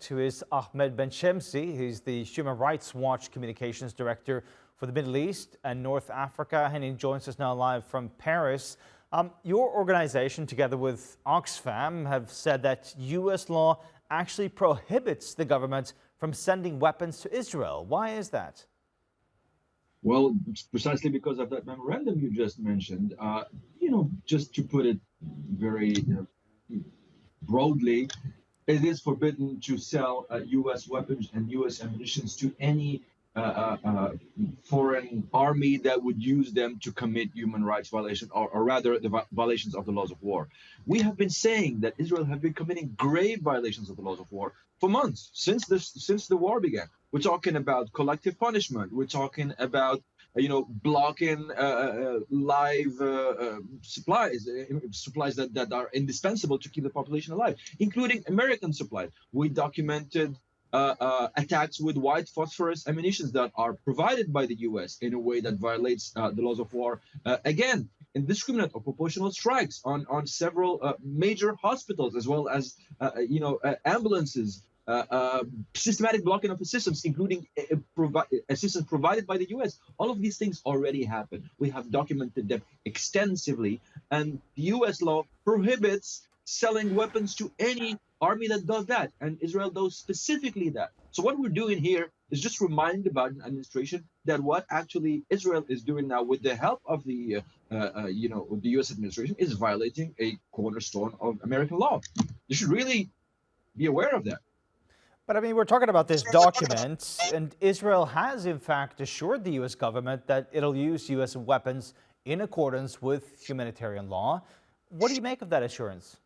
Who is Ahmed Ben-Shemsi. He's the Human Rights Watch Communications Director for the Middle East and North Africa, and he joins us now live from Paris. Your organization, together with Oxfam, have said that U.S. law actually prohibits the government from sending weapons to Israel. Why is that? Well, it's precisely because of that memorandum you just mentioned. Just to put it very broadly, it is forbidden to sell U.S. weapons and U.S. ammunition to any foreign army that would use them to commit human rights violations, or rather, the violations of the laws of war. We have been saying that Israel have been committing grave violations of the laws of war for months, since the war began. We're talking about collective punishment. We're talking about blocking live supplies that are indispensable to keep the population alive, including American supplies. We documented attacks with white phosphorus ammunition that are provided by the U.S. in a way that violates the laws of war. Again, indiscriminate or proportional strikes on several major hospitals, as well as ambulances. Systematic blocking of systems, including assistance provided by the U.S. All of these things already happen. We have documented them extensively, and the U.S. law prohibits selling weapons to any army that does that, and Israel does specifically that. So what we're doing here is just reminding the Biden administration that what actually Israel is doing now, with the help of the the U.S. administration, is violating a cornerstone of American law. You should really be aware of that. But I mean, we're talking about this document, and Israel has in fact assured the U.S. government that it'll use U.S. weapons in accordance with humanitarian law. What do you make of that assurance?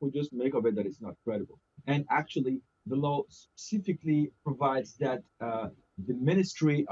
We just make of it that it's not credible. And actually, the law specifically provides that the ministries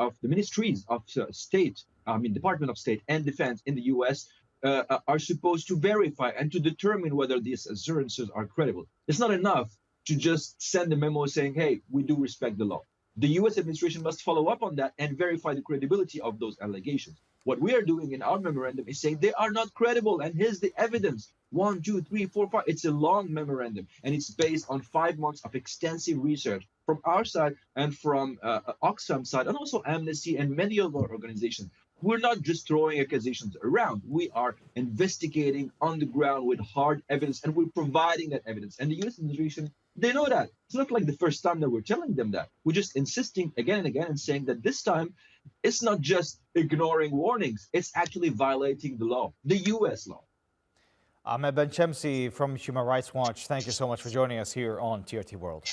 of state, Department of State and Defense in the U.S. Are supposed to verify and to determine whether these assurances are credible. It's not enough to just send a memo saying, hey, we do respect the law. The U.S. administration must follow up on that and verify the credibility of those allegations. What we are doing in our memorandum is saying they are not credible, and here's the evidence. 1, 2, 3, 4, 5. It's a long memorandum, and it's based on 5 months of extensive research from our side and from Oxfam side, and also Amnesty and many of our organizations. We're not just throwing accusations around. We are investigating on the ground with hard evidence, and we're providing that evidence. And the U.S. administration, they know that. It's not like the first time that we're telling them that. We're just insisting again and again and saying that this time it's not just ignoring warnings. It's actually violating the law, the U.S. law. Ahmed Ben-Shemsi from Human Rights Watch, thank you so much for joining us here on TRT World.